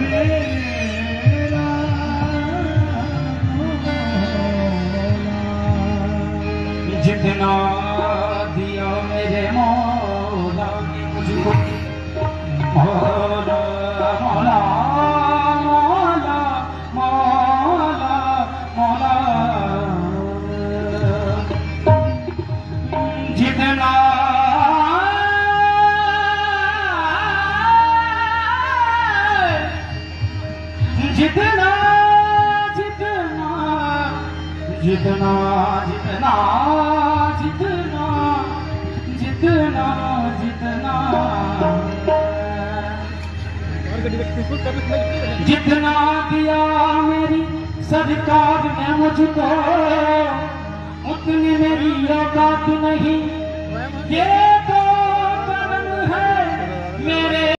मेरा जितना दिया मेरे मौला ने मुझको, मौला मौला मौला मौला मौला, जितना जितना जितना जितना जितना जितना जितना जितना जितना दिया मेरी सरकार ने मुझको, उतनी मेरी औकात नहीं। ये तो कर्म है मेरे